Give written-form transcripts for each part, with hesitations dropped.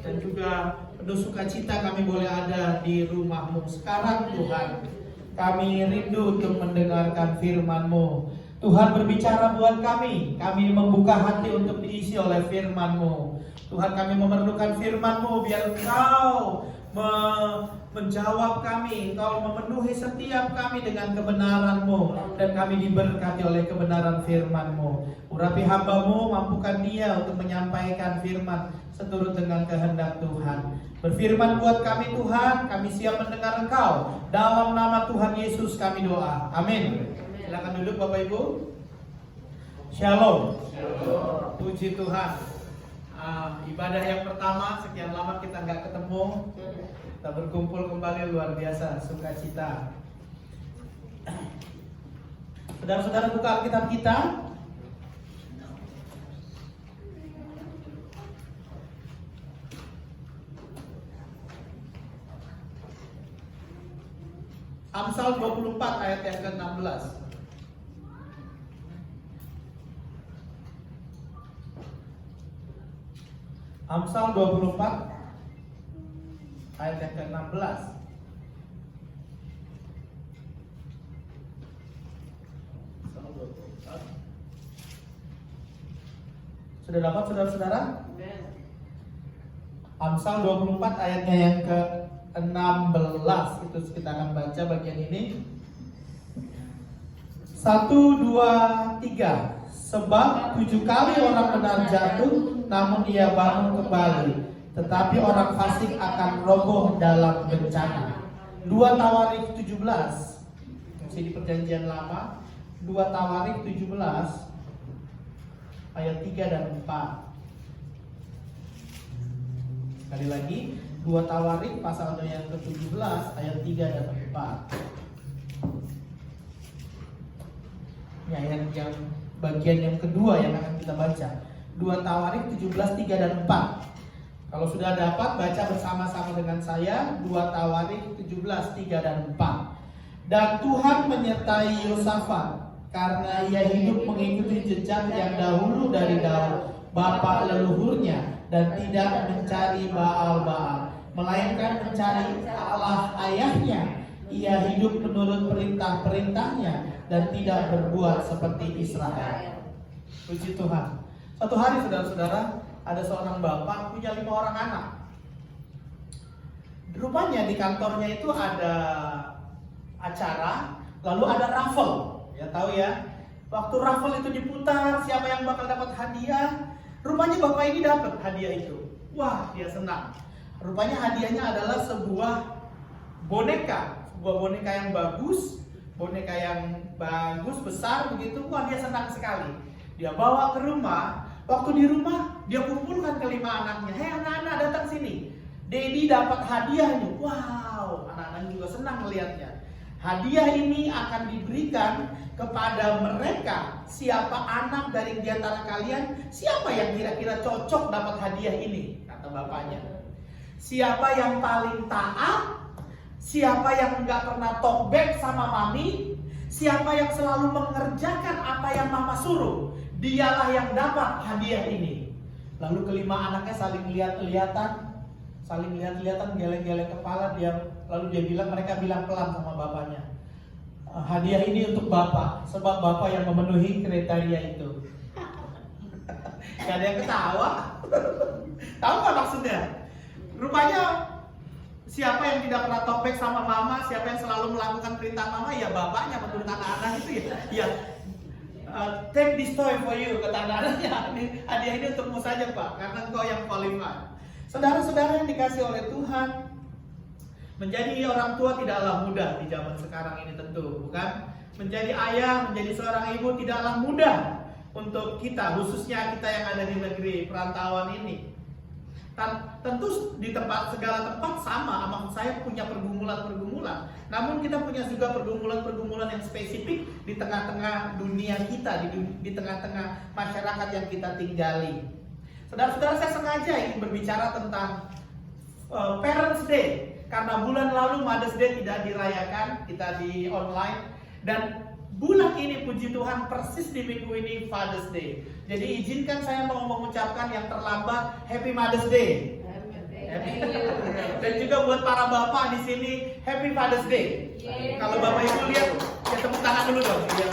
dan juga penuh sukacita kami boleh ada di rumah-Mu. Sekarang Tuhan, kami rindu untuk mendengarkan firman-Mu. Tuhan berbicara buat kami membuka hati untuk diisi oleh firman-Mu. Tuhan, kami memerlukan firman-Mu biar Engkau menjawab kami, Engkau memenuhi setiap kami dengan kebenaran-Mu, dan kami diberkati oleh kebenaran firman-Mu. Urapi hamba-Mu, mampukan dia untuk menyampaikan firman seturut dengan kehendak Tuhan. Berfirman buat kami Tuhan, kami siap mendengar Engkau. Dalam nama Tuhan Yesus kami doa, amin. Silakan duduk Bapak Ibu. Shalom. Puji Tuhan. Ibadah yang pertama, sekian lama kita nggak ketemu, kita berkumpul kembali, luar biasa, sukacita. Saudara-saudara, buka Alkitab kita. Amsal 24 ayat yang ke-16. Amsal 24 ayat yang ke-16. Sudah dapat saudara-saudara? Amsal 24 ayatnya yang ke-16. Itu kita akan baca bagian ini. 1, 2, 3. Sebab 7 kali orang benar jatuh, namun ia bangun kembali, tetapi orang fasik akan roboh dalam bencana. 2 Tawarik 17, masih di perjanjian lama. 2 Tawarik 17 ayat 3 dan 4. Sekali lagi, 2 Tawarik pasal yang ke-17 ayat 3 dan 4. Ini ayat yang bagian yang kedua yang akan kita baca. 2 Tawarik 17, 3 dan 4. Kalau sudah dapat, baca bersama-sama dengan saya. 2 Tawarik 17, 3 dan 4. Dan Tuhan menyertai Yosafat, karena ia hidup mengikuti jejak yang dahulu dari Daud bapa leluhurnya, dan tidak mencari Baal-Baal, melainkan mencari Allah ayahnya. Ia hidup menurut perintah-perintahnya dan tidak berbuat seperti Israel. Puji Tuhan. Suatu hari saudara-saudara, ada seorang bapak punya 5 orang anak. Rupanya di kantornya itu ada acara, lalu ada raffle. Ya tahu ya, waktu raffle itu diputar, siapa yang bakal dapat hadiah. Rupanya bapak ini dapat hadiah itu. Wah, dia senang. Rupanya hadiahnya adalah sebuah boneka yang bagus, besar begitu. Wah, dia senang sekali. Dia bawa ke rumah. Waktu di rumah, dia kumpulkan ke 5 anaknya. Hei anak-anak, datang sini. Daddy dapat hadiah nih. Wow, anak-anak juga senang melihatnya. Hadiah ini akan diberikan kepada mereka. Siapa anak dari di antara kalian, siapa yang kira-kira cocok dapat hadiah ini? Kata bapaknya. Siapa yang paling taat? Siapa yang nggak pernah talk back sama mami? Siapa yang selalu mengerjakan apa yang mama suruh? Dialah yang dapat hadiah ini. Lalu ke-5 anaknya saling lihat-lihatan, geleng-geleng kepala. Lalu mereka bilang pelan sama bapaknya, hadiah ini untuk bapak, sebab bapak yang memenuhi kriteria itu. Gak ada yang ketawa. Tahu nggak maksudnya? Rupanya siapa yang tidak pernah topek sama mama, siapa yang selalu melakukan perintah mama, ya bapaknya menurut anak-anak itu ya. Take this toy for you, kata anak-anaknya. Hadiah ini untukmu saja Pak, karena engkau yang qualified. Saudara-saudara yang dikasih oleh Tuhan, menjadi orang tua tidaklah mudah di zaman sekarang ini tentu, bukan? Menjadi ayah, menjadi seorang ibu tidaklah mudah untuk kita, khususnya kita yang ada di negeri perantauan ini. Tentu di segala tempat sama, maksud saya punya pergumulan-pergumulan. Namun kita punya juga pergumulan-pergumulan yang spesifik di tengah-tengah dunia kita, di tengah-tengah masyarakat yang kita tinggali. Saudara-saudara, saya sengaja ingin berbicara tentang Parents Day, karena bulan lalu Mother's Day tidak dirayakan, kita di online, dan bulan ini puji Tuhan persis di minggu ini Father's Day. Jadi izinkan saya mau mengucapkan yang terlambat Happy Mother's Day. buat para bapak di sini, Happy Father's Day. Kalau Bapak Ibu lihat, ya tepuk tangan dulu dong. Ya,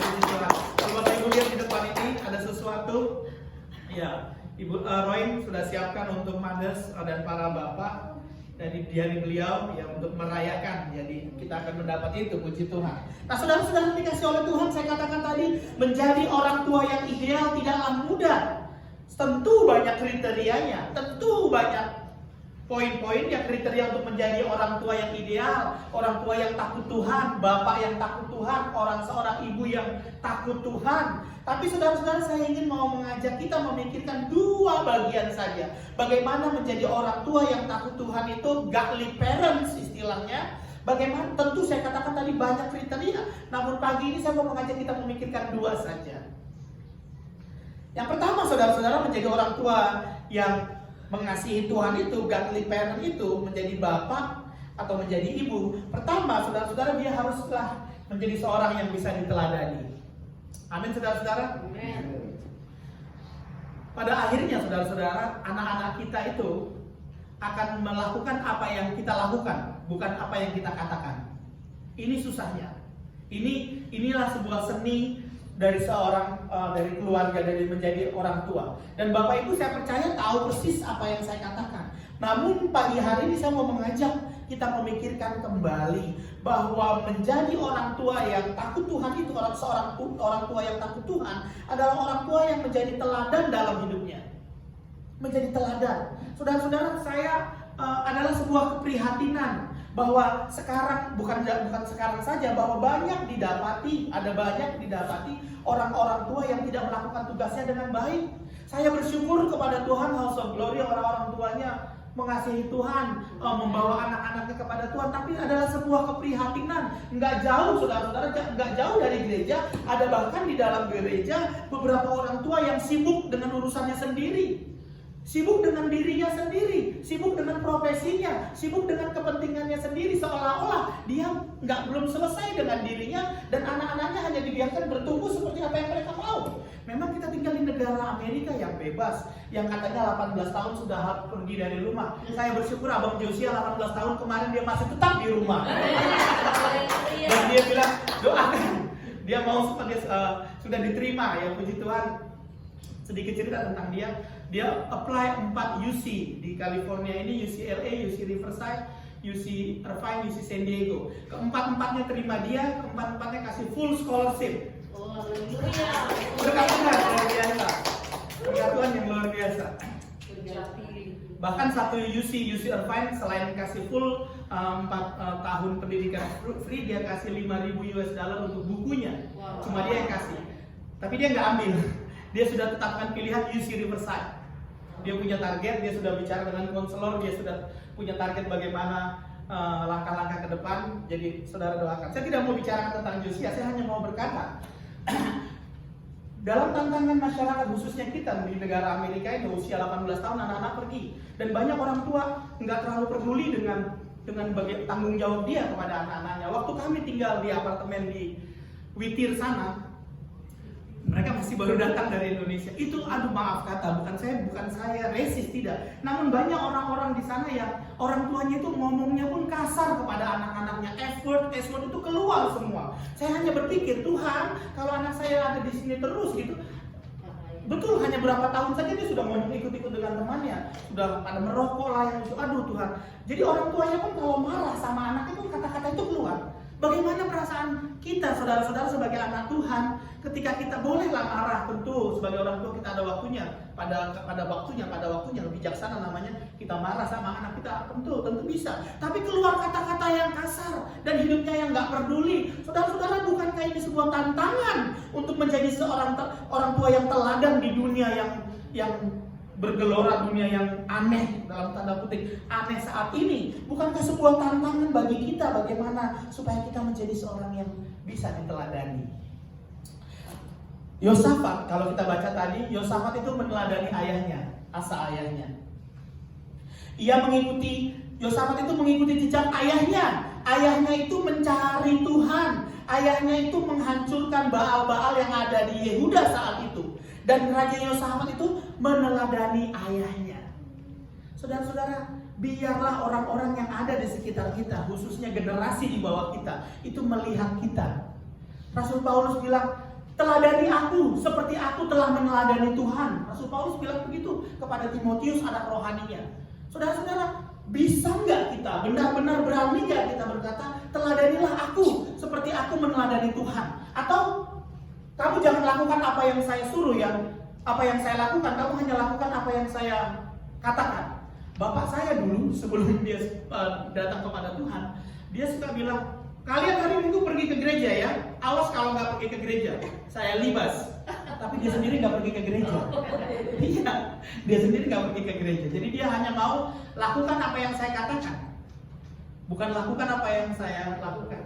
kalau Bapak Ibu lihat di depan ini ada sesuatu, ya Ibu Roy sudah siapkan untuk mothers dan para bapak dari beliau ya untuk merayakan. Jadi kita akan mendapat itu, puji Tuhan. Nah, saudara-saudara dikasih oleh Tuhan, saya katakan tadi, menjadi orang tua yang ideal tidaklah mudah. Tentu banyak kriterianya, tentu banyak poin-poinnya, kriteria untuk menjadi orang tua yang ideal, orang tua yang takut Tuhan, bapak yang takut Tuhan, seorang ibu yang takut Tuhan. Tapi saudara-saudara, saya ingin mau mengajak kita memikirkan dua bagian saja. Bagaimana menjadi orang tua yang takut Tuhan itu, godly parents istilahnya. Bagaimana? Tentu saya katakan tadi banyak kriteria. Namun pagi ini saya mau mengajak kita memikirkan dua saja. Yang pertama, saudara-saudara, menjadi orang tua yang mengasihi Tuhan itu, godly parent itu, menjadi bapak atau menjadi ibu. Pertama, saudara-saudara, dia haruslah menjadi seorang yang bisa diteladani. Amin, saudara-saudara. Pada akhirnya, saudara-saudara, anak-anak kita itu akan melakukan apa yang kita lakukan, bukan apa yang kita katakan. Ini susahnya. Inilah sebuah seni dari seorang dari keluarga, dari menjadi orang tua. Dan Bapak Ibu saya percaya tahu persis apa yang saya katakan. Namun pagi hari ini saya mau mengajak kita memikirkan kembali bahwa menjadi orang tua yang takut Tuhan itu, seorang orang tua yang takut Tuhan adalah orang tua yang menjadi teladan dalam hidupnya. Menjadi teladan. Saudara-saudara, saya adalah sebuah keprihatinan bahwa sekarang bukan sekarang saja, bahwa banyak didapati orang-orang tua yang tidak melakukan tugasnya dengan baik. Saya bersyukur kepada Tuhan, House of Glory, orang-orang tuanya mengasihi Tuhan, membawa anak-anaknya kepada Tuhan. Tapi adalah sebuah keprihatinan. Nggak jauh, saudara-saudara, nggak jauh dari gereja, ada bahkan di dalam gereja beberapa orang tua yang sibuk dengan urusannya sendiri. Sibuk dengan dirinya sendiri, sibuk dengan profesinya, sibuk dengan kepentingannya sendiri, seolah-olah dia belum selesai dengan dirinya dan anak-anaknya hanya dibiarkan bertumbuh seperti apa yang mereka mau. Memang kita tinggal di negara Amerika yang bebas, yang katanya 18 tahun sudah pergi dari rumah. Saya bersyukur Abang Josia 18 tahun kemarin dia masih tetap di rumah. Dan dia bilang doakan, dia mau sudah diterima, ya puji Tuhan. Sedikit cerita tentang dia apply 4 UC di California ini, UCLA, UC Riverside, UC Irvine, UC San Diego. Keempat-empatnya terima dia, keempat-empatnya kasih full scholarship. Berkat Tuhan yang biasa, berkat Tuhan yang luar biasa. Bahkan satu UC Irvine selain kasih full 4 tahun pendidikan free, dia kasih $5,000 untuk bukunya. Cuma dia yang kasih, tapi dia nggak ambil. Dia sudah tetapkan pilihan UC Riverside. Dia punya target, dia sudah bicara dengan konselor, dia sudah punya target bagaimana langkah-langkah ke depan. Jadi saudara doakan. Saya tidak mau bicara tentang Josia, saya hanya mau berkata dalam tantangan masyarakat khususnya kita di negara Amerika ini, usia 18 tahun anak-anak pergi. Dan banyak orang tua nggak terlalu peduli dengan tanggung jawab dia kepada anak-anaknya. Waktu kami tinggal di apartemen di Witir sana, mereka masih baru datang dari Indonesia. Itu maaf kata, bukan saya resis, tidak. Namun banyak orang-orang di sana yang orang tuanya itu ngomongnya pun kasar kepada anak-anaknya. Effort itu keluar semua. Saya hanya berpikir, Tuhan, kalau anak saya ada di sini terus gitu, betul hanya berapa tahun saja dia sudah ngomong ikut-ikut dengan temannya, sudah pada merokok lah yang itu. Aduh Tuhan. Jadi orang tuanya pun kalau marah sama anaknya pun kata-kata itu keluar. Bagaimana perasaan kita, saudara-saudara, sebagai anak Tuhan, ketika kita bolehlah marah, tentu sebagai orang tua kita ada waktunya, pada waktunya bijaksana namanya, kita marah sama anak kita, tentu bisa. Tapi keluar kata-kata yang kasar dan hidupnya yang nggak peduli, saudara-saudara, bukankah ini sebuah tantangan untuk menjadi seorang orang tua yang teladan di dunia yang bergelora, dunia yang aneh, dalam tanda kutip aneh saat ini? Bukankah sebuah tantangan bagi kita bagaimana supaya kita menjadi seorang yang bisa diteladani? Yosafat, kalau kita baca tadi, Yosafat itu meneladani ayahnya, Asa ayahnya. Yosafat itu mengikuti jejak ayahnya. Ayahnya itu mencari Tuhan. Ayahnya itu menghancurkan Baal-Baal yang ada di Yehuda saat itu. Dan Raja Yosafat itu meneladani ayahnya. Saudara-saudara, biarlah orang-orang yang ada di sekitar kita, khususnya generasi di bawah kita, itu melihat kita. Rasul Paulus bilang, teladani aku seperti aku telah meneladani Tuhan. Rasul Paulus bilang begitu kepada Timotius, anak rohaninya. Saudara-saudara, bisa nggak kita, benar-benar berani nggak kita berkata, teladanilah aku seperti aku meneladani Tuhan? Atau kamu jangan lakukan apa yang saya suruh, apa yang saya lakukan, kamu hanya lakukan apa yang saya katakan. Bapak saya dulu sebelum dia datang kepada Tuhan, dia suka bilang, kalian hari Minggu pergi ke gereja ya, awas kalau nggak pergi ke gereja, saya libas. Tapi dia sendiri nggak pergi ke gereja. Iya, dia sendiri nggak pergi ke gereja. Jadi dia hanya mau lakukan apa yang saya katakan, bukan lakukan apa yang saya lakukan.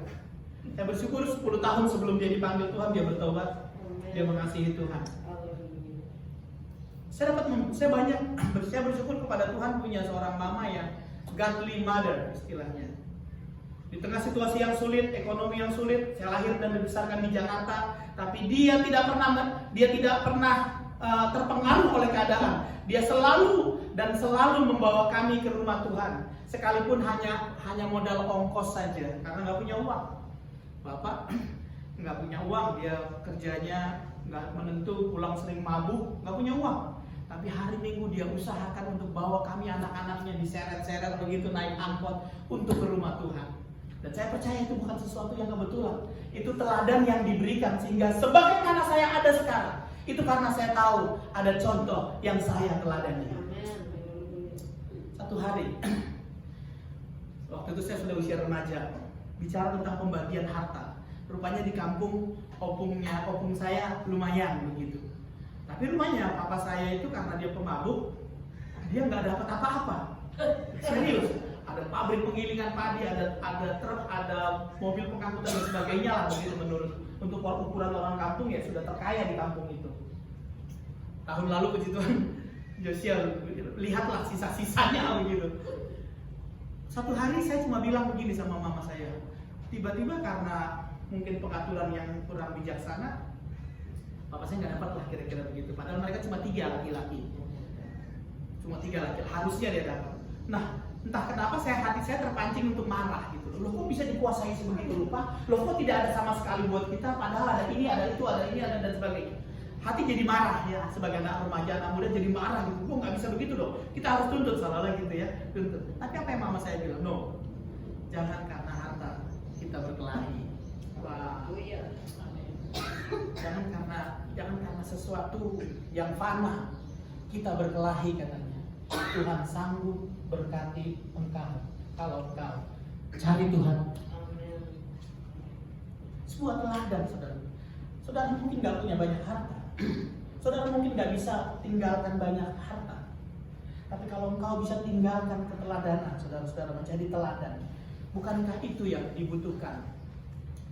Saya bersyukur 10 tahun sebelum dia dipanggil Tuhan, dia bertobat, dia mengasihi Tuhan. Saya bersyukur kepada Tuhan punya seorang mama yang godly mother istilahnya. Di tengah situasi yang sulit, ekonomi yang sulit, saya lahir dan dibesarkan di Jakarta, tapi dia tidak pernah terpengaruh oleh keadaan. Dia selalu membawa kami ke rumah Tuhan, sekalipun hanya modal ongkos saja, karena nggak punya uang. Bapak nggak punya uang, dia kerjanya nggak menentu, pulang sering mabuk, nggak punya uang. Tapi hari Minggu dia usahakan untuk bawa kami anak-anaknya diseret-seret begitu naik angkot untuk ke rumah Tuhan. Dan saya percaya itu bukan sesuatu yang kebetulan. Itu teladan yang diberikan sehingga sebagaimana saya ada sekarang, itu karena saya tahu ada contoh yang saya teladani. Satu hari, waktu itu saya sudah usia remaja, bicara tentang pembagian harta. Rupanya di kampung opung saya lumayan begitu. Tapi rumahnya papa saya itu karena dia pemabuk, dia nggak dapat apa-apa. Serius, ada pabrik penggilingan padi, ada truk, ada mobil pengangkutan dan sebagainya lah begitu menurut untuk ukuran orang kampung ya sudah terkaya di kampung itu. Tahun lalu puji Tuhan, Josia lihatlah sisa-sisanya begitu. Satu hari saya cuma bilang begini sama mama saya, tiba-tiba karena mungkin pengaturan yang kurang bijaksana, papa saya nggak dapat lah kira-kira begitu. Padahal mereka cuma 3 laki-laki, harusnya dia dapat. Nah, entah kenapa hati saya terpancing untuk marah gitu. Loh kok bisa dikuasai sebegitu rupa? Loh kok tidak ada sama sekali buat kita? Padahal ada ini, ada itu, ada ini, ada dan sebagainya. Hati jadi marah ya, sebagai anak remaja, anak muda jadi marah gitu. Kok nggak bisa begitu dong? Kita harus tuntut seolah-olah gitu ya, tuntut. Tapi apa yang mama saya bilang? No, jangan karena harta kita berkelahi. Wah, jangan karena sesuatu yang fana kita berkelahi katanya. Tuhan sanggup berkati engkau kalau engkau cari Tuhan. Sebuah teladan, saudara. Saudara mungkin nggak punya banyak harta. Saudara mungkin nggak bisa tinggalkan banyak harta. Tapi kalau engkau bisa tinggalkan keteladanan, saudara-saudara menjadi teladan. Bukankah itu yang dibutuhkan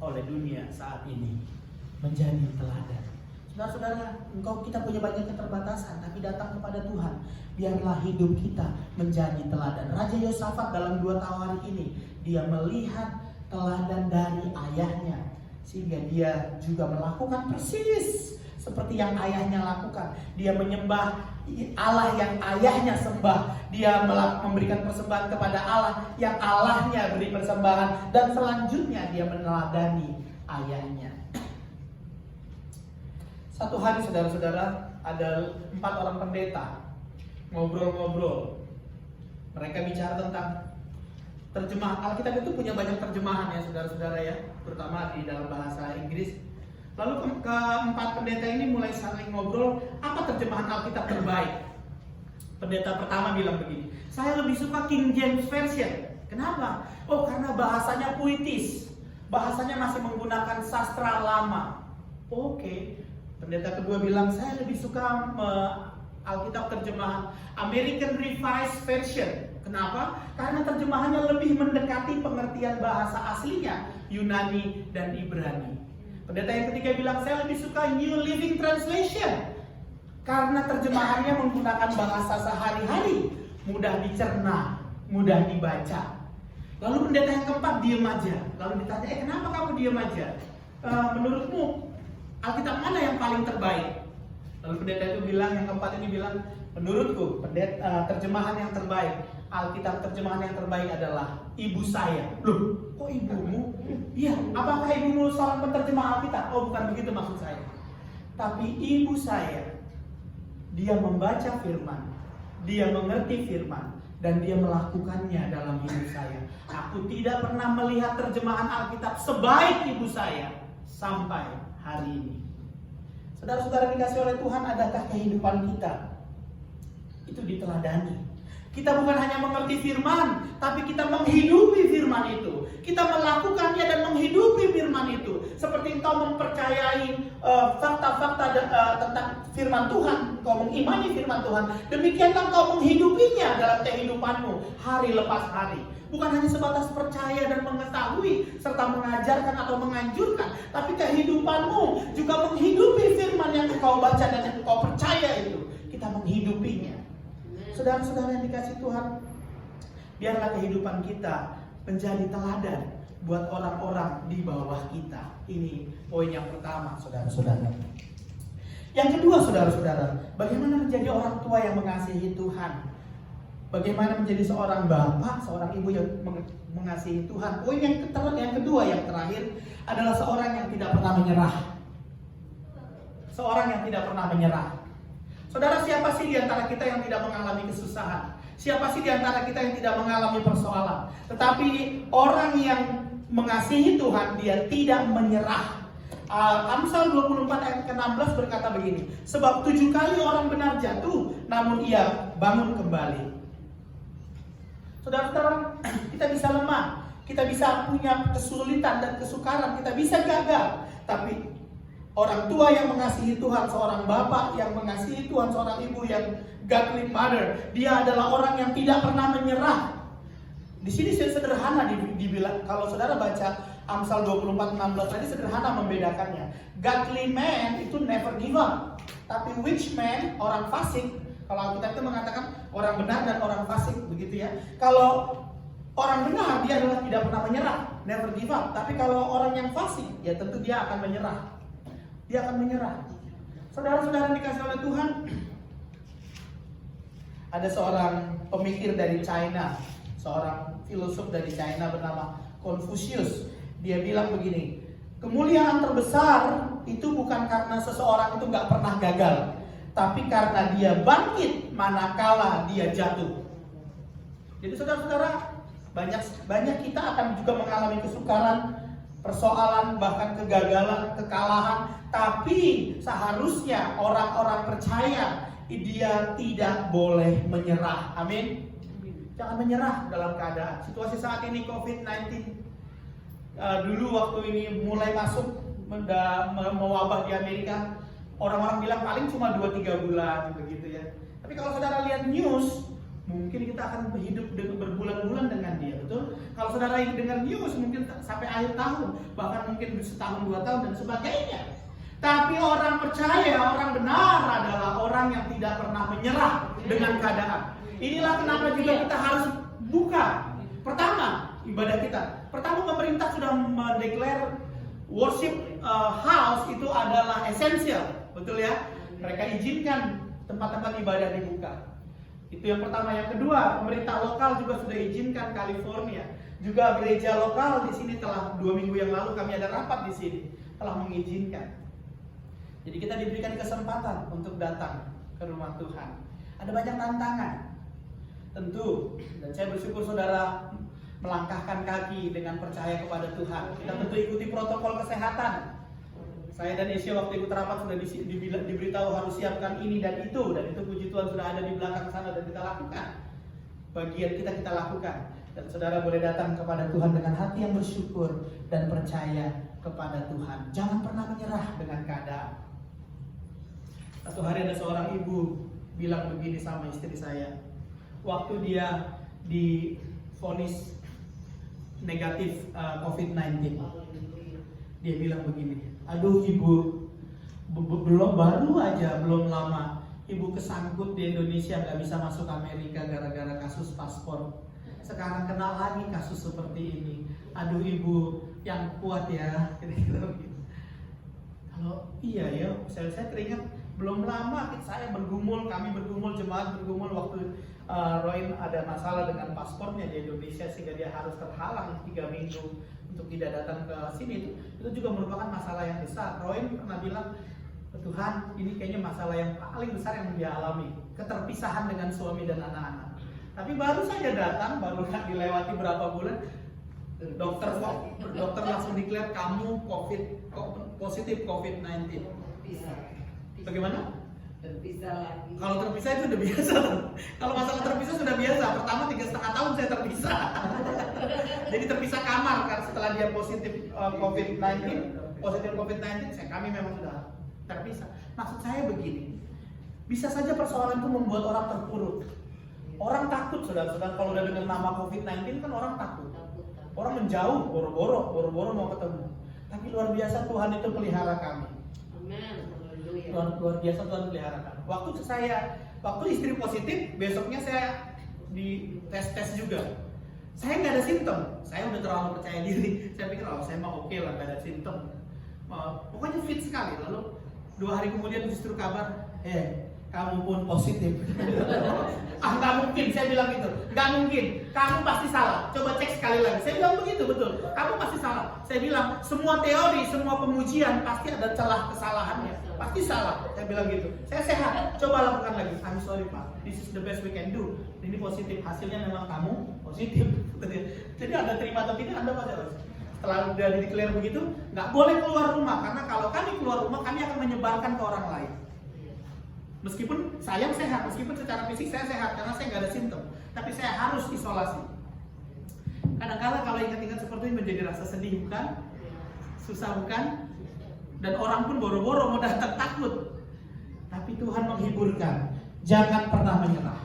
oleh dunia saat ini? Menjadi teladan. Saudara-saudara, kita punya banyak keterbatasan, tapi datang kepada Tuhan. Biarlah hidup kita menjadi teladan. Raja Yosafat dalam 2 tahun ini, dia melihat teladan dari ayahnya, sehingga dia juga melakukan persis seperti yang ayahnya lakukan. Dia menyembah Allah yang ayahnya sembah. Dia memberikan persembahan kepada Allah yang Allahnya beri persembahan. Dan selanjutnya dia meneladani ayahnya. Satu hari saudara-saudara, ada 4 orang pendeta ngobrol-ngobrol. Mereka bicara tentang terjemahan. Alkitab itu punya banyak terjemahan ya saudara-saudara ya, terutama di dalam bahasa Inggris. Lalu keempat pendeta ini mulai saling ngobrol, apa terjemahan Alkitab terbaik? Pendeta pertama bilang begini, saya lebih suka King James Version. Kenapa? Oh, karena bahasanya puitis, bahasanya masih menggunakan sastra lama. Oke. Pendeta kedua bilang, saya lebih suka Alkitab terjemahan American Revised Version. Kenapa? Karena terjemahannya lebih mendekati pengertian bahasa aslinya, Yunani dan Ibrani. Pendeta yang ketiga bilang, saya lebih suka New Living Translation. Karena terjemahannya menggunakan bahasa sehari-hari, mudah dicerna, mudah dibaca. Lalu pendeta yang keempat diem aja. Lalu ditanya, kenapa kamu diem aja? Menurutmu Alkitab mana yang paling terbaik? Lalu pendeta itu bilang, yang keempat ini bilang, menurutku terjemahan yang terbaik Alkitab terjemahan yang terbaik adalah ibu saya. Loh, kok ibumu? Iya, apakah ibumu seorang penterjemah Alkitab? Oh, bukan begitu maksud saya. Tapi ibu saya, dia membaca firman, dia mengerti firman, dan dia melakukannya dalam hidup saya. Aku tidak pernah melihat terjemahan Alkitab sebaik ibu saya sampai hari ini. Saudara-saudara dikasih oleh Tuhan, adakah kehidupan kita itu diteladani? Kita bukan hanya mengerti firman, tapi kita menghidupi firman itu. Kita melakukannya dan menghidupi firman itu. Seperti engkau mempercayai fakta-fakta tentang firman Tuhan, engkau mengimani firman Tuhan, demikianlah engkau menghidupinya dalam kehidupanmu hari lepas hari. Bukan hanya sebatas percaya dan mengetahui serta mengajarkan atau menganjurkan, tapi kehidupanmu juga menghidupi firman yang engkau baca dan yang engkau percaya itu. Kita menghidupinya. Saudara-saudara yang dikasih Tuhan, biarlah kehidupan kita menjadi teladan buat orang-orang di bawah kita. Ini poin yang pertama, saudara-saudara. Yang kedua, saudara-saudara, bagaimana menjadi orang tua yang mengasihi Tuhan? Bagaimana menjadi seorang bapak, seorang ibu yang mengasihi Tuhan? Poin yang kedua, yang terakhir, adalah seorang yang tidak pernah menyerah. Seorang yang tidak pernah menyerah. Saudara, siapa sih di antara kita yang tidak mengalami kesusahan? Siapa sih di antara kita yang tidak mengalami persoalan? Tetapi orang yang mengasihi Tuhan, dia tidak menyerah. Amsal 24 ayat ke-16 berkata begini, sebab 7 kali orang benar jatuh, namun ia bangun kembali. Saudara-saudara, kita bisa lemah, kita bisa punya kesulitan dan kesukaran, kita bisa gagal. Tapi orang tua yang mengasihi Tuhan, seorang bapak yang mengasihi Tuhan, seorang ibu yang godly mother, dia adalah orang yang tidak pernah menyerah. Di sini sederhana dibilang, kalau saudara baca Amsal 24:16 tadi sederhana membedakannya. Godly man itu never give up. Tapi which man, orang fasik, kalau kita itu mengatakan orang benar dan orang fasik, begitu ya. Kalau orang benar, dia adalah tidak pernah menyerah, never give up. Tapi kalau orang yang fasik, ya tentu dia akan menyerah. Dia akan menyerah. Saudara-saudara dikasih oleh Tuhan, ada seorang pemikir dari China, seorang filosof dari China bernama Confucius. Dia bilang begini, kemuliaan terbesar itu bukan karena seseorang itu gak pernah gagal, tapi karena dia bangkit manakala dia jatuh. Jadi saudara-saudara, banyak kita akan juga mengalami kesukaran, persoalan, bahkan kegagalan, kekalahan. Tapi seharusnya orang-orang percaya dia tidak boleh menyerah. Amin. Jangan menyerah dalam keadaan. Situasi saat ini COVID-19, dulu waktu ini mulai masuk mewabah di Amerika, orang-orang bilang paling cuma 2-3 bulan begitu ya. Tapi kalau saudara lihat news, mungkin kita akan hidup berbulan-bulan dengan dia, betul? Kalau saudara dengar news mungkin sampai akhir tahun, bahkan mungkin setahun 2 tahun dan sebagainya. Tapi orang percaya, orang benar adalah orang yang tidak pernah menyerah dengan keadaan. Inilah kenapa juga kita harus buka. Pertama, ibadah kita. Pertama, pemerintah sudah mendeklar worship house itu adalah esensial, betul ya? Mereka izinkan tempat-tempat ibadah dibuka. Itu yang pertama. Yang kedua, pemerintah lokal juga sudah izinkan California. Juga gereja lokal di sini telah 2 minggu yang lalu kami ada rapat di sini telah mengizinkan. Jadi kita diberikan kesempatan untuk datang ke rumah Tuhan. Ada banyak tantangan, tentu. Dan saya bersyukur saudara melangkahkan kaki dengan percaya kepada Tuhan. Kita tentu ikuti protokol kesehatan. Saya dan Asia waktu ikut rapat sudah diberitahu harus siapkan ini dan itu. Dan itu puji Tuhan sudah ada di belakang sana dan kita lakukan. Bagian kita lakukan. Dan saudara boleh datang kepada Tuhan dengan hati yang bersyukur dan percaya kepada Tuhan. Jangan pernah menyerah dengan keadaan. Satu hari ada seorang ibu bilang begini sama istri saya. Waktu dia divonis negatif COVID-19, dia bilang begini, aduh ibu, baru aja belum lama ibu kesangkut di Indonesia, gak bisa masuk Amerika gara-gara kasus paspor. Sekarang kena lagi kasus seperti ini. Aduh ibu, yang kuat ya. Kira-kira begitu. Kalau iya ya, saya teringat belum lama kami bergumul, jemaat bergumul waktu Roin ada masalah dengan paspornya di Indonesia sehingga dia harus terhalang 3 minggu untuk tidak datang ke sini, itu juga merupakan masalah yang besar. Roin pernah bilang, Tuhan, ini kayaknya masalah yang paling besar yang dia alami, keterpisahan dengan suami dan anak-anak. Tapi baru saja datang, baru dilewati berapa bulan, dokter langsung declare kamu positif COVID-19. Bagaimana? Terpisah lagi. Kalau terpisah itu udah biasa. Kalau masalah terpisah sudah biasa. Pertama 3,5 tahun saya terpisah. Jadi terpisah kamar kan setelah dia positif COVID-19, kami memang sudah terpisah. Maksud saya begini, bisa saja persoalan itu membuat orang terpuruk. Orang takut, saudara-saudara, kalau udah dengan nama COVID-19 kan orang takut. Orang menjauh, boro-boro mau ketemu. Tapi luar biasa Tuhan itu pelihara kami. Amin. Luar biasa Tuhan pelihara kami. Waktu istri positif, besoknya saya di tes juga. Saya nggak ada simptom. Saya udah terlalu percaya diri. Saya pikir, saya mah oke lah, nggak ada simptom. Pokoknya fit sekali. Lalu 2 hari kemudian justru kabar, kamu pun positif. Nggak mungkin, saya bilang gitu. Nggak mungkin, kamu pasti salah. Coba cek sekali lagi. Saya bilang begitu, betul. Kamu pasti salah. Saya bilang, semua teori, semua pemujian pasti ada celah kesalahannya. Pasti salah. Saya bilang gitu. Saya sehat. Coba lakukan lagi. I'm sorry Pak. This is the best we can do. Ini positif. Hasilnya memang kamu positif. Jadi Anda terima atau tidak, Anda pasti harus. Setelah udah di-declare begitu, nggak boleh keluar rumah. Karena kalau kami keluar rumah, kami akan menyebarkan ke orang lain. Meskipun saya sehat, meskipun secara fisik saya sehat karena saya nggak ada simptom, tapi saya harus isolasi. Kadang-kadang kalau ingat-ingat seperti ini menjadi rasa sedih, bukan? Susah, bukan? Dan orang pun boro-boro mau datang takut. Tapi Tuhan menghiburkan. Jangan pernah menyerah.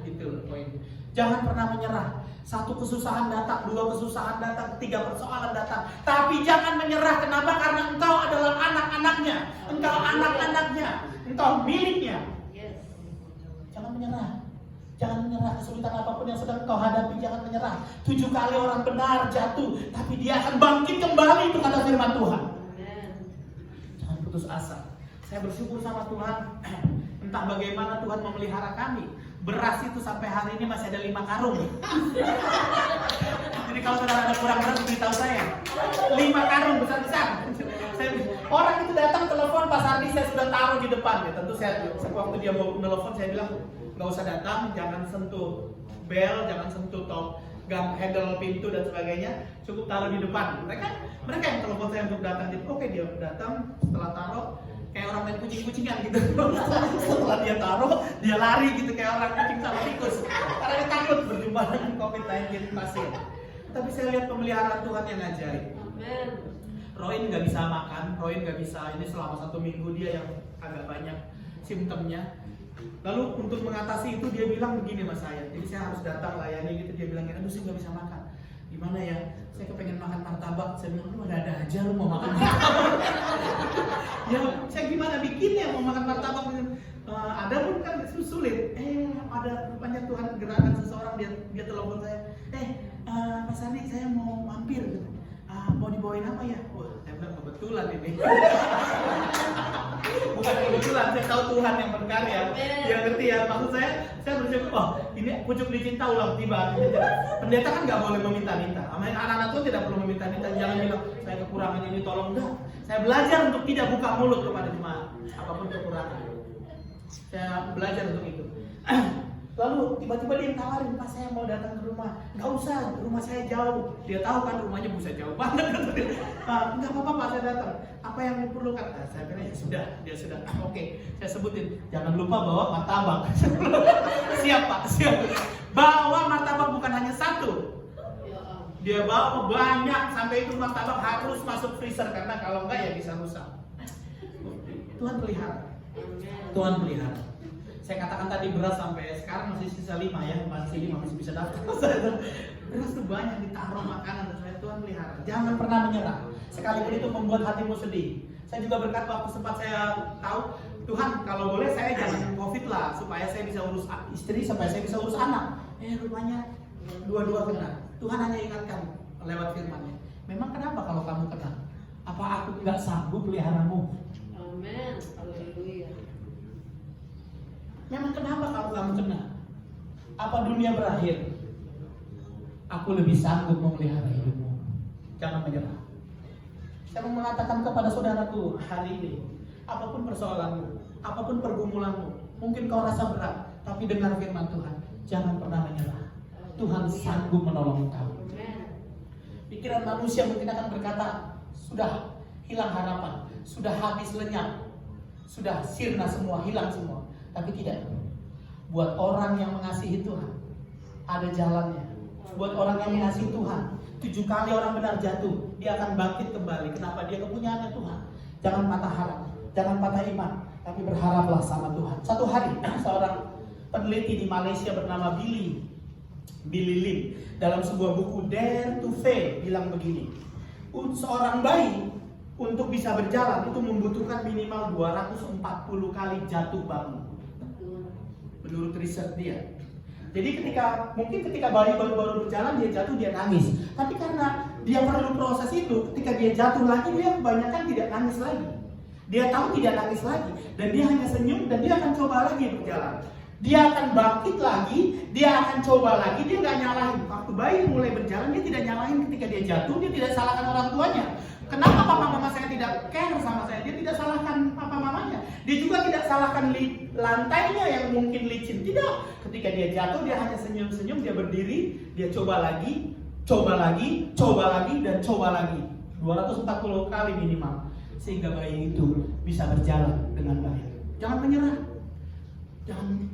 Itu poin. Jangan pernah menyerah. 1 kesusahan datang, 2 kesusahan datang, 3 persoalan datang. Tapi jangan menyerah. Kenapa? Karena engkau adalah anak-anaknya. Engkau anak-anaknya. Engkau miliknya. Jangan menyerah. Jangan menyerah kesulitan apapun yang sedang engkau hadapi. Jangan menyerah. 7 kali orang benar jatuh, tapi dia akan bangkit kembali. Itu kata firman Tuhan. Jangan putus asa. Saya bersyukur sama Tuhan. Entah bagaimana Tuhan memelihara kami. Beras itu sampai hari ini masih ada 5 karung. Jadi kalau saudara ada kurang beras, beritahu saya. 5 karung besar-besar. Orang itu datang telepon, Pak Sardi saya sudah taruh di depan. Tentu saya waktu dia mau telepon saya bilang nggak usah datang, jangan sentuh bel, jangan sentuh handle pintu dan sebagainya, cukup taruh di depan. Mereka yang telepon saya untuk datang. Jadi oke, dia datang, setelah taruh kayak orang main kucing-kucingan gitu. Setelah dia taruh, dia lari gitu kayak orang kucing sama tikus. Karena dia takut berjumpa dengan COVID-19 pasien. Tapi saya lihat pemeliharaan Tuhan yang ajaib. Amen. Roin nggak bisa makan, Roin nggak bisa ini selama 1 minggu dia yang agak banyak simptomnya. Lalu untuk mengatasi itu dia bilang begini sama saya. Jadi saya harus datang layani gitu. Dia bilang, aduh saya nggak bisa makan. Gimana ya? Saya kepengen makan martabak. Saya bilang, lu ada aja lu mau makan martabak. Ya saya gimana bikinnya mau makan martabak? Ada pun kan sulit. Ada rupanya Tuhan gerakan seseorang dia telepon saya. Mas Andi saya mau mampir gitu. Mau dibawain apa ya? Wah, saya bilang kebetulan ini. Bukan kebetulan, saya tahu Tuhan yang berkarya. Dia ngerti ya, maksud saya bersyukur, ini pucuk dicinta ulang tiba. Pendeta kan nggak boleh meminta-minta. Anak-anak Tuhan tidak perlu meminta-minta. Jangan bilang, saya kekurangan ini tolong. Enggak. Saya belajar untuk tidak buka mulut kepada jemaat. Apapun kekurangan. Saya belajar untuk itu. Lalu tiba-tiba dia tawarin, Pak saya mau datang ke rumah. Nggak usah, rumah saya jauh. Dia tahu kan rumahnya bisa jauh banget. Nggak apa-apa Pak, saya datang. Apa yang diperlukan? Saya bilang dia sudah. Oke, saya sebutin. Jangan lupa bawa martabak. Siap Pak, siap. Bawa martabak bukan hanya 1. Dia bawa banyak sampai itu martabak harus masuk freezer karena kalau enggak ya bisa rusak. Tuhan pelihara. Tuhan pelihara. Saya katakan tadi beras sampai sekarang masih sisa 5 ya, masih bisa daftar. Beras tuh banyak ditaruh makanan dan saya Tuhan pelihara. Jangan pernah menyerah. Sekalipun itu membuat hatimu sedih. Saya juga berkata waktu sempat saya tahu Tuhan kalau boleh saya jangan COVID lah supaya saya bisa urus istri, supaya saya bisa urus anak. Rupanya dua-dua kena. Tuhan hanya ingatkan lewat firman-Nya. Memang kenapa kalau kamu kena? Apa aku nggak sanggup peliharamu? Amin. Haleluya. Memang kenapa kalau kamu kena? apa dunia berakhir, aku lebih sanggup memelihara hidupmu. Jangan menyerah. Saya mau mengatakan kepada saudaraku hari ini, apapun persoalanmu, apapun pergumulanmu, mungkin kau rasa berat, tapi dengar firman Tuhan, jangan pernah menyerah. Tuhan sanggup menolong kau. Pikiran manusia mungkin akan berkata, sudah hilang harapan, sudah habis lenyap, sudah sirna semua, hilang semua. Tapi tidak. Buat orang yang mengasihi Tuhan, ada jalannya. Buat orang yang mengasihi Tuhan, 7 kali orang benar jatuh, dia akan bangkit kembali. Kenapa? Dia kepunyaannya Tuhan. Jangan patah harap, jangan patah iman, tapi berharaplah sama Tuhan. Satu hari, seorang peneliti di Malaysia bernama Billy Lim, dalam sebuah buku Dare to Fail bilang begini, seorang bayi untuk bisa berjalan itu membutuhkan minimal 240 kali jatuh bangun. Menurut riset dia. Jadi mungkin ketika bayi baru berjalan dia jatuh, dia nangis. Tapi karena dia perlu proses itu, ketika dia jatuh lagi dia kebanyakan tidak nangis lagi. Dia tahu tidak nangis lagi dan dia hanya senyum dan dia akan coba lagi berjalan. Dia akan bangkit lagi, dia akan coba lagi, dia nggak nyalahin. Waktu bayi mulai berjalan dia tidak nyalahin ketika dia jatuh, dia tidak salahkan orang tuanya. Kenapa papa mama saya tidak care sama saya? Dia tidak salahkan papa mamanya. Dia juga tidak salahkan lantainya yang mungkin licin. Tidak. Ketika dia jatuh, dia hanya senyum-senyum, dia berdiri, dia coba lagi, dan coba lagi. 240 kali minimal. Sehingga bayi itu bisa berjalan dengan baik. Jangan menyerah. Jangan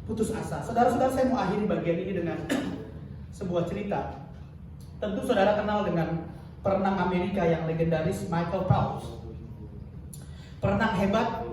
putus asa. Saudara-saudara, saya mau akhiri bagian ini dengan sebuah cerita. Tentu saudara kenal dengan perenang Amerika yang legendaris Michael Phelps. Perenang hebat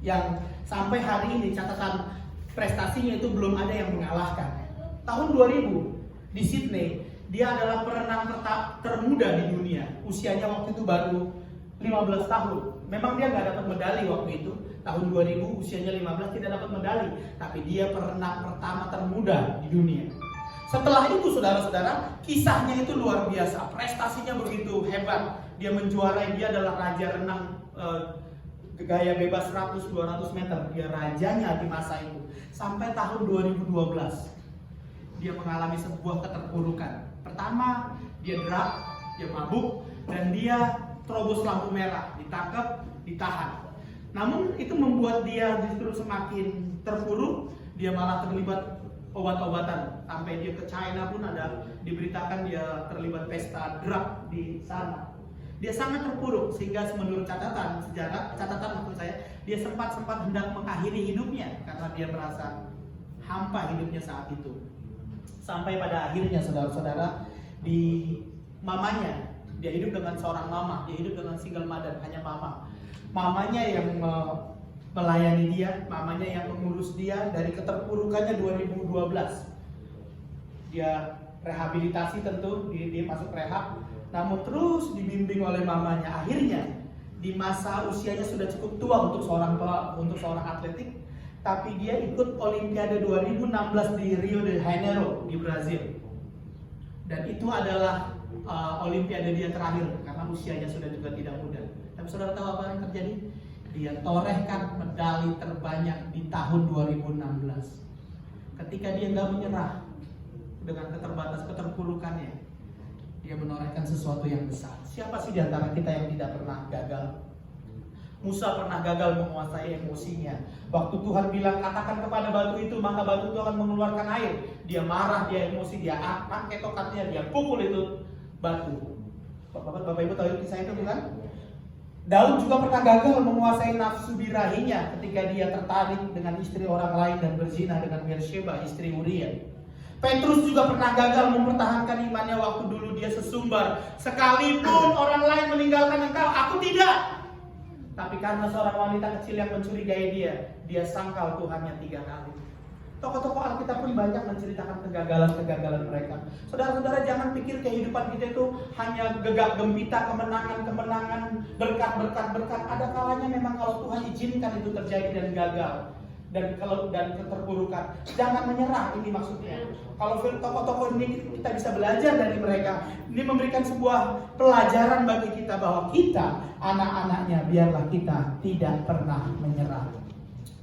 yang sampai hari ini catatan prestasinya itu belum ada yang mengalahkan. Tahun 2000 di Sydney, dia adalah perenang termuda di dunia. Usianya waktu itu baru 15 tahun. Memang dia nggak dapat medali waktu itu. Tahun 2000 usianya 15 tidak dapat medali, tapi dia perenang pertama termuda di dunia. Setelah itu saudara-saudara, kisahnya itu luar biasa, prestasinya begitu hebat. Dia menjuarai, dia adalah raja renang gaya bebas 100-200 meter. Dia rajanya di masa itu. Sampai tahun 2012, dia mengalami sebuah keterpurukan. Pertama, dia drug, dia mabuk, dan dia terobos lampu merah, ditangkap, ditahan. Namun itu membuat dia justru semakin terpuruk, dia malah terlibat obat-obatan, sampai dia ke China pun ada diberitakan dia terlibat pesta drug di sana. Dia sangat terpuruk sehingga menurut catatan maksud saya, dia sempat hendak mengakhiri hidupnya karena dia merasa hampa hidupnya saat itu. Sampai pada akhirnya saudara-saudara, di mamanya, dia hidup dengan seorang mama, dia hidup dengan single mother, hanya mama. Mamanya yang melayani dia, mamanya yang mengurus dia dari keterpurukannya 2012. Dia rehabilitasi tentu, dia masuk rehab, namun terus dibimbing oleh mamanya. Akhirnya di masa usianya sudah cukup tua untuk seorang atletik, tapi dia ikut Olimpiade 2016 di Rio de Janeiro di Brazil. Dan itu adalah Olimpiade dia terakhir karena usianya sudah juga tidak muda. Tapi saudara tahu apa yang terjadi? Dia torehkan medali terbanyak di tahun 2016. Ketika dia nggak menyerah dengan keterpurukannya, dia menorehkan sesuatu yang besar. Siapa sih di antara kita yang tidak pernah gagal? Musa pernah gagal menguasai emosinya. Waktu Tuhan bilang katakan kepada batu itu, maka batu itu akan mengeluarkan air. Dia marah, dia emosi, dia pakai tokatnya, dia pukul itu batu. Bapak Ibu tahu kisah itu bukan? Daud juga pernah gagal menguasai nafsu birahinya ketika dia tertarik dengan istri orang lain dan berzina dengan Bathsheba, istri Uria. Petrus juga pernah gagal mempertahankan imannya waktu dulu dia sesumbar. Sekalipun orang lain meninggalkan engkau, aku tidak. Tapi karena seorang wanita kecil yang mencurigai dia sangkal Tuhannya 3 kali. Tokoh-tokoh Alkitab pun banyak menceritakan kegagalan-kegagalan mereka. Saudara-saudara, jangan pikir kehidupan kita itu hanya gegap gempita, kemenangan, berkat. Ada kalanya memang kalau Tuhan izinkan itu terjadi dan gagal dan keterpurukan. Jangan menyerah, ini maksudnya. Kalau tokoh-tokoh ini kita bisa belajar dari mereka. Ini memberikan sebuah pelajaran bagi kita bahwa kita, anak-anaknya, biarlah kita tidak pernah menyerah.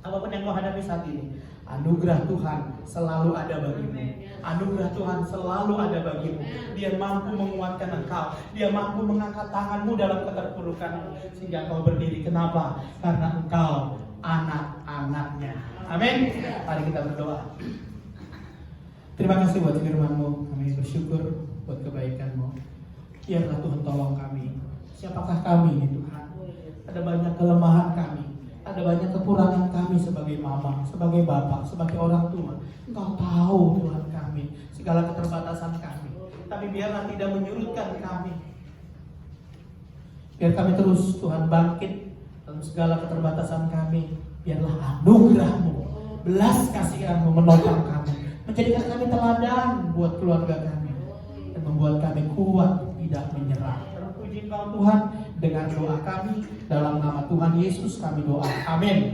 Apapun yang kau hadapi saat ini, Anugerah Tuhan selalu ada bagimu. Anugerah Tuhan selalu ada bagimu. Dia mampu menguatkan engkau. Dia mampu mengangkat tanganmu dalam keterpurukan sehingga engkau berdiri. Kenapa? Karena engkau anak-anaknya. Amin. Mari kita berdoa. Terima kasih buat firman-Mu. Kami bersyukur buat kebaikan-Mu. Biarlah Tuhan tolong kami. Siapakah kami ini Tuhan? Ada banyak kelemahan kami. Ada banyak kekurangan kami sebagai mama, sebagai bapak, sebagai orang tua. Engkau tahu Tuhan kami, segala keterbatasan kami. Tapi biarlah tidak menyurutkan kami. Biar kami terus Tuhan bangkit dalam segala keterbatasan kami. Biarlah anugerah-Mu, belas kasihan-Mu menopang kami, menjadikan kami teladan buat keluarga kami, dan membuat kami kuat tidak menyerah. Terpuji Engkau Tuhan, dengan doa kami dalam nama Tuhan Yesus kami doa. Amin.